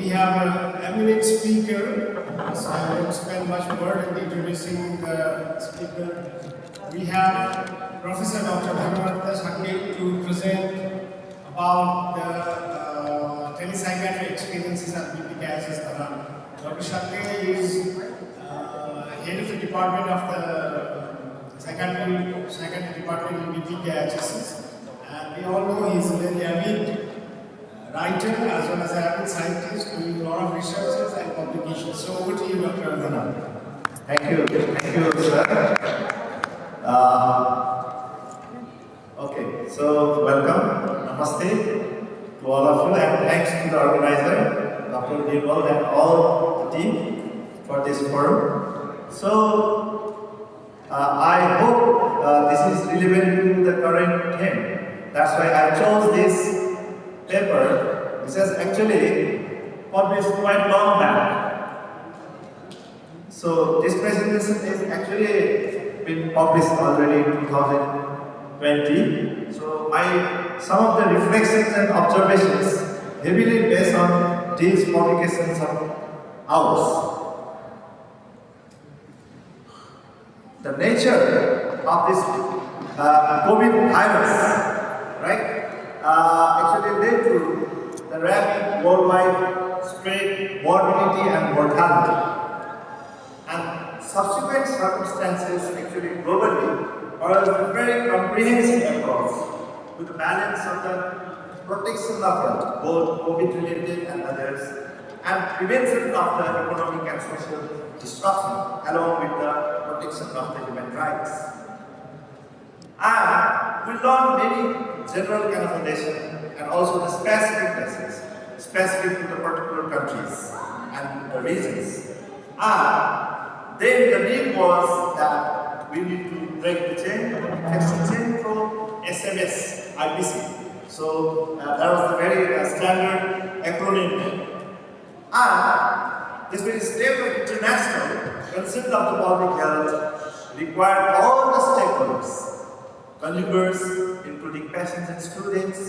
we have an eminent speaker, so I won't spend much word in introducing the speaker. We have Professor Dr. Dhana Ratna Shakya to present about the telepsychiatry experiences at BPKIHS. Dr. Shakya is head of the department of the psychiatry department in BPKIHS. And we all know he is a very avid writer as well as an avid scientist doing a lot of researches and publications. So over to you, Dr. Dhana. Thank you, sir. Okay, so welcome, namaste to all of you, and thanks to the organizer, Dr. Nirmal, and all the team for this forum. So, I hope this is relevant to the current theme. That's why I chose this paper, which is actually published quite long back. So this presentation is actually been published already in 2020. So some of the reflections and observations heavily based on these publications of ours. The nature of this COVID virus, right? Actually led to the rapid worldwide spread, morbidity and mortality. And subsequent circumstances actually globally are a very comprehensive approach to the balance of the protection of health, both COVID-related and others, and prevention of the economic and social disruption, along with the protection of the human rights. And we learn many general information and also the specific lessons, specific to the particular countries and the regions. And then the need was that we need to break the chain, fix the chain through SMS, IPC. So that was the very standard acronym name. And this very step of international concept of the public health required all the stakeholders, consumers, including patients and students,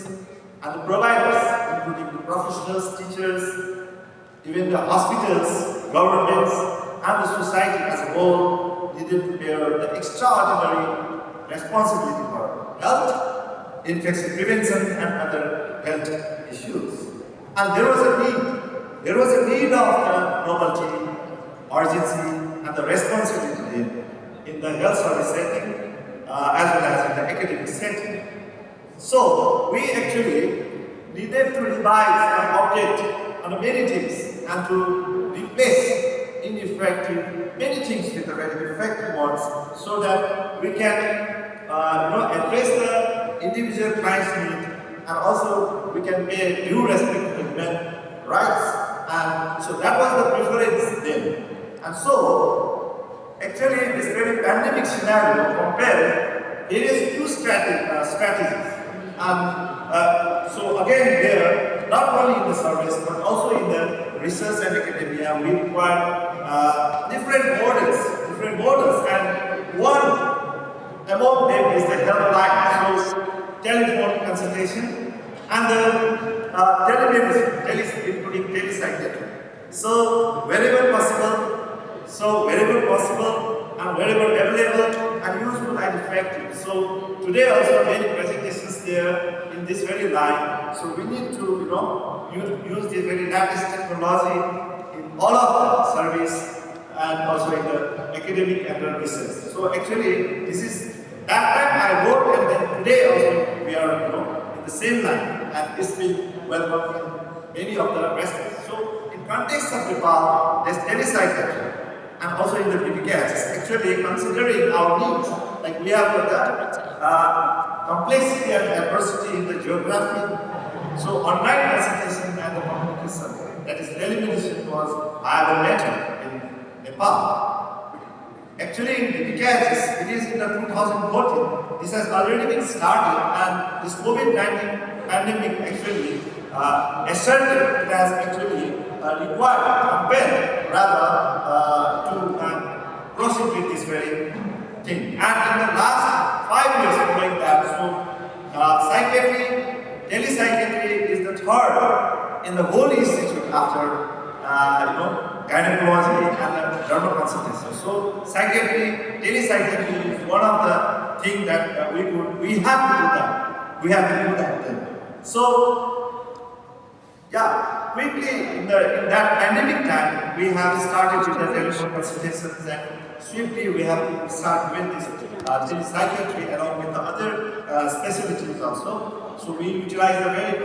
and the providers, including the professionals, teachers, even the hospitals, governments, and the society as a whole needed to bear the extraordinary responsibility for health, infection prevention, and other health issues. And there was a need. There was a need of the novelty, urgency, and the responsibility in the health service setting, as well as in the academic setting. So, we actually needed to revise and update on many things and to replace ineffective many things with the very effective ones so that we can address the individual client's need, and also we can pay due respect to the human rights. And so that was the preference then. And so, actually, this very pandemic scenario compared various two strategies. And so again here, not only in the service but also in the research and academia, we require different models, and one among them is the helpline, so telephone consultation, and the telemedicine, including telepsychiatry. So wherever possible, and wherever available and useful and effective. So today also many presentations there in this very line. So we need to use this very latest technology in all of the service and also in the academic and the research. So actually this is that time I wrote, and then today also we are in the same line, and this will welcome in many of the respects. So in context of Nepal, there's telepsychiatry. And also in the BPKIHS, actually considering our needs, like we have the complexity and diversity in the geography. So online consultation and the communication, that is telemedicine, was viable matter in Nepal. Actually in BPKIHS, it is in the 2014, this has already been started, and this COVID-19 pandemic actually asserted it has actually required, compelled rather, to proceed with this very thing. And in the last 5 years following that, so psychiatry, telepsychiatry is the third in the whole East Asia after gynecology and derma consultation. So psychiatry, telepsychiatry is one of the things that we have to do that. We have to do that then. So yeah, quickly in that pandemic time, we have started with the telephone consultations, and swiftly we have to start with this telepsychiatry along with the other specialties also. So we utilize the very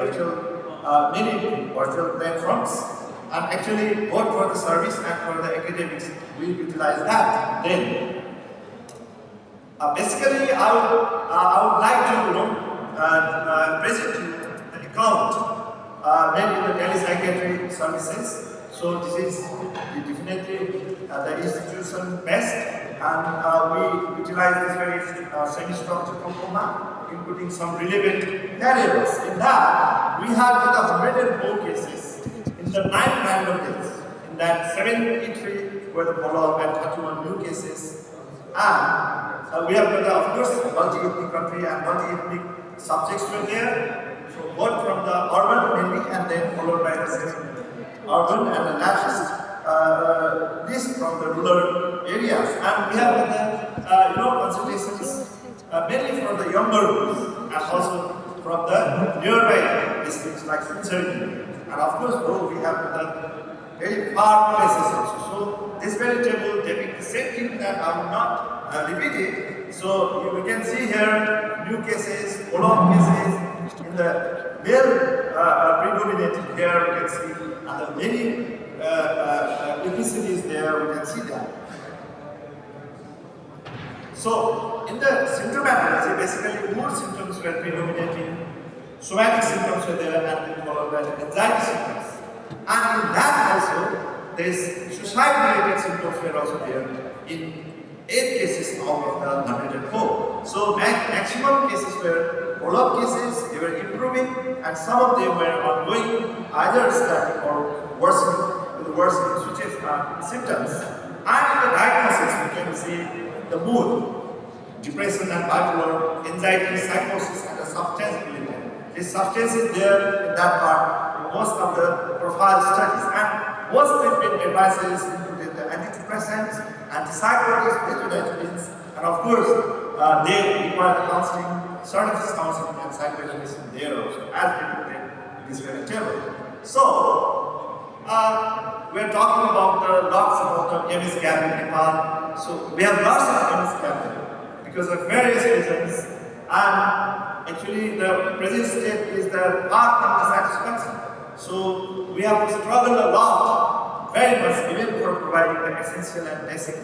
many virtual platforms, and actually both for the service and for the academics, we utilize that. Then, basically, I would like to present you the account made in the telepsychiatry services. So this is definitely the institution best, and we utilize this very semi-structured component, including some relevant variables. In that, we have got 104 cases in the 9 random days. In that, 73 were the follow-up and 31 new cases. And we have got, of course, multi-ethnic country and multi-ethnic subjects were there. So both from the urban mainly, and then followed by the urban and the largest list from the rural areas. And we have the consultations mainly from the younger groups and also from the nearby districts like Sinchari. And of course, we have the very far places also. So this very table depicts the same thing that I will not repeat it. So you can see here new cases, follow-up cases. In the male predominating here, we can see, and the many ethnicities there, we can see that. So, in the symptomatology, basically mood symptoms were predominating, somatic symptoms were there, and then followed by the anxiety symptoms. And in that also, this suicide-related symptoms were also there in 8 cases out of the 104. So, maximum cases were follow-up cases, they were improving, and some of them were ongoing, either static or worsening, with worsening symptoms. And in the diagnosis, we can see the mood, depression and bipolar, anxiety, psychosis, and the substance related. This substance is there in that part in most of the profile studies. And most treatment advices included the antidepressants, antipsychotics, benzodiazepines, and of course, they require the counseling, service counseling, and psychoeducation there also, as depicted in this very table. So, we are talking about lots about the MS gap in Nepal. So, we have lots of MS gap because of various reasons, and actually the present state is the path in the satisfaction. So, we have to struggle a lot, very much, even for providing the essential and basic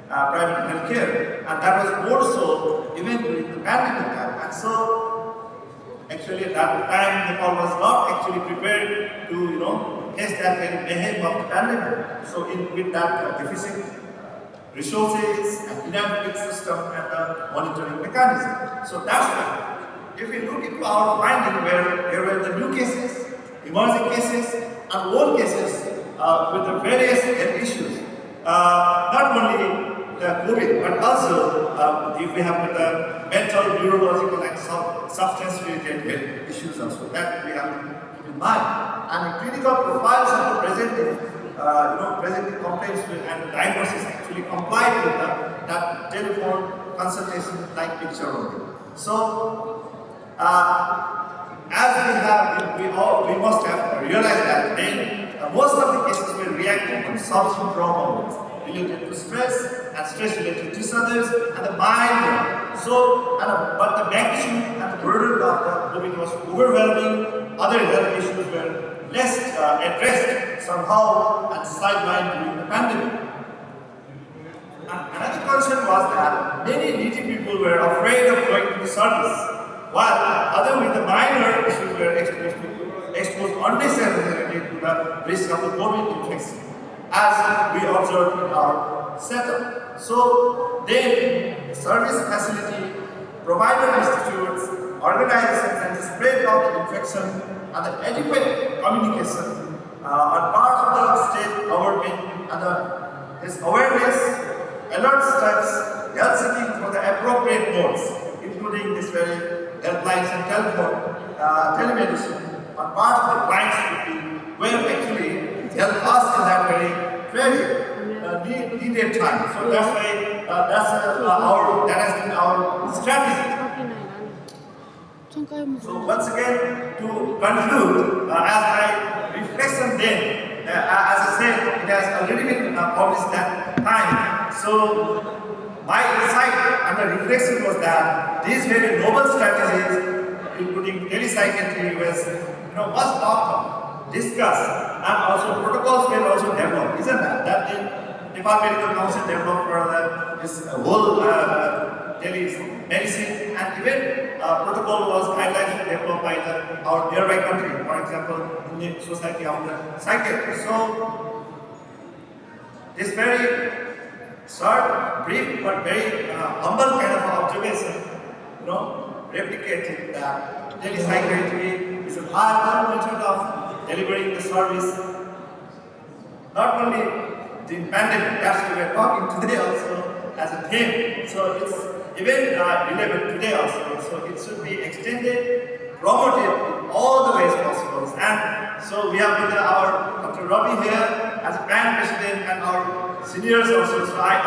private health care, and that was more so even during the pandemic time. And so, actually, at that time, Nepal was not actually prepared to, face that very mayhem of the pandemic. So, with that deficient resources and inadequate system and the monitoring mechanism. So that's why, if we look into our finding where there were the new cases, emerging cases, and old cases with the various health issues, not only the COVID, but also if we have the mental, neurological, and substance-related health issues also, that we have to keep in mind. And the clinical profiles of the presenting complaints with, and the diagnosis actually complied with that telephone consultation-like picture only. So, as we must have realized that then most of the cases were reacting to substance problems related to stress and stress-related disorders and the mind. So, but the magnitude and the burden of the COVID was overwhelming. Other health issues were less addressed somehow and sidelined during the pandemic. And another concern was that many needy people were afraid of going to the service, while other with the minor issues were exposed unnecessarily to the risk of the COVID infection, as we observed in our setup. So then, service facility, provider institutes, organizations, and the spread of the infection and the adequate communication are part of the state government, and this awareness, alert steps, health seeking for the appropriate modes, including this very helplines and telemedicine, are part of the client's routine, where actually very needed time. So that's why that has been our strategy. So once again, to conclude, as I reflection then, as I said, it has already been published that time. So my insight and the reflection was that these very noble strategies, including telepsychiatry, was was talked of, discussed, and also protocols were also developed. Isn't that? That the Nepal Medical Council developed for this whole telemedicine, and even protocol was guidelines developed by our nearby country, for example, Indian Society of the Psychiatry. So this very short, brief, but very humble kind of observation, replicating that telepsychiatry is a viable method of delivering the service, not only the pandemic, as we were talking today also as a theme. So it's even relevant today also. So it should be extended, promoted in all the ways possible. And so we have with our Dr. Ravi here as a band president and our seniors also. So I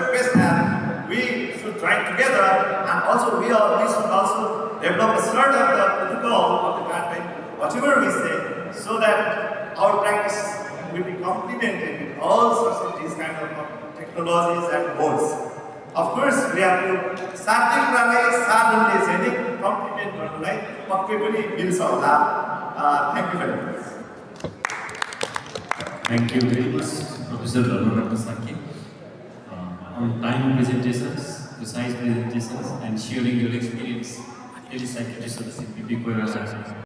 request that we should join together, and also we should also develop a sort of the protocol of the band, whatever we say, so that our practice will be complemented with all sorts of these kind of technologies and modes. Of course, we have to starting complement thank you very much. Thank you very much, Professor Dhana Ratna Shakya, on time presentations, precise presentations, and sharing your experience. Telepsychiatry service in BPKIHS.